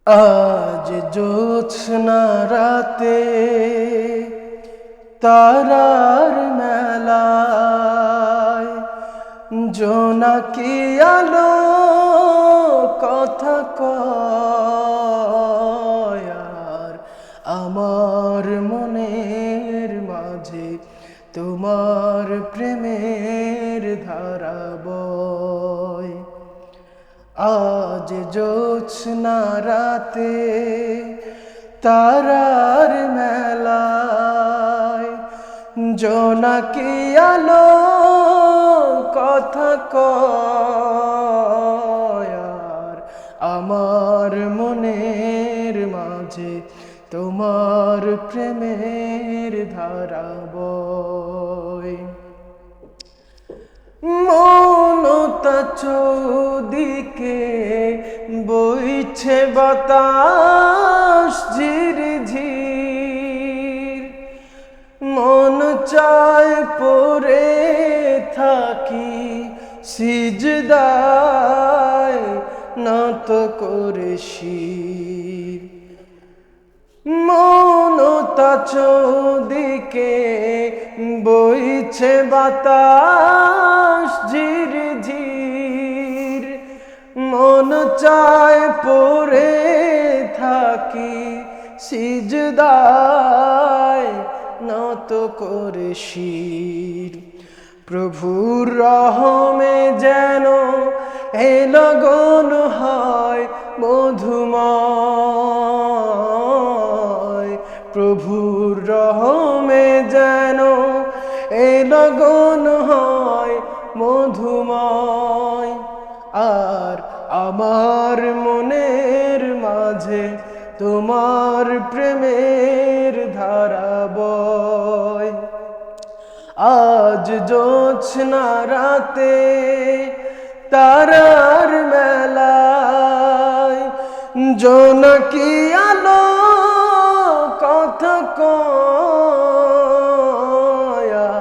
আজ জ্যোৎস্না রাতে তারার মেলায় জোনাকি আলো কথা কয় আর আমার মনের মাঝে তোমার প্রেমের ধারা বয়। আজ জ্যোৎস্না রাতে তারার মেলায় জোনাকি আলো কথা কয় আর আমার মনের মাঝে তোমার প্রেমের ধারা বয়। মনতা চৌদিকে বইছে বাতাস ঝিরঝির, মন চায় পড়ে থাকি সিজদায় নত করে শির। মনতা চৌদিকে বইছে বাতাস ঝিরঝির, মন চায় পড়ে থাকি সিজদায় নত করে শির। প্রভুর রহমে যেন এ লগন হয় মধুময়, প্রভুর রহমে যেন এ লগন হয় মধুময়। আর আমার মনের মাঝে তোমার প্রেমের ধারা বয়। আজ জ্যোৎস্না রাতে তারার মেলায় জোনাকি আলো কথা কয়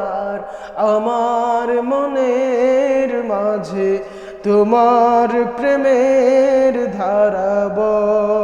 আর আমার মনের মাঝে তোমার প্রেমের ধারা বয়।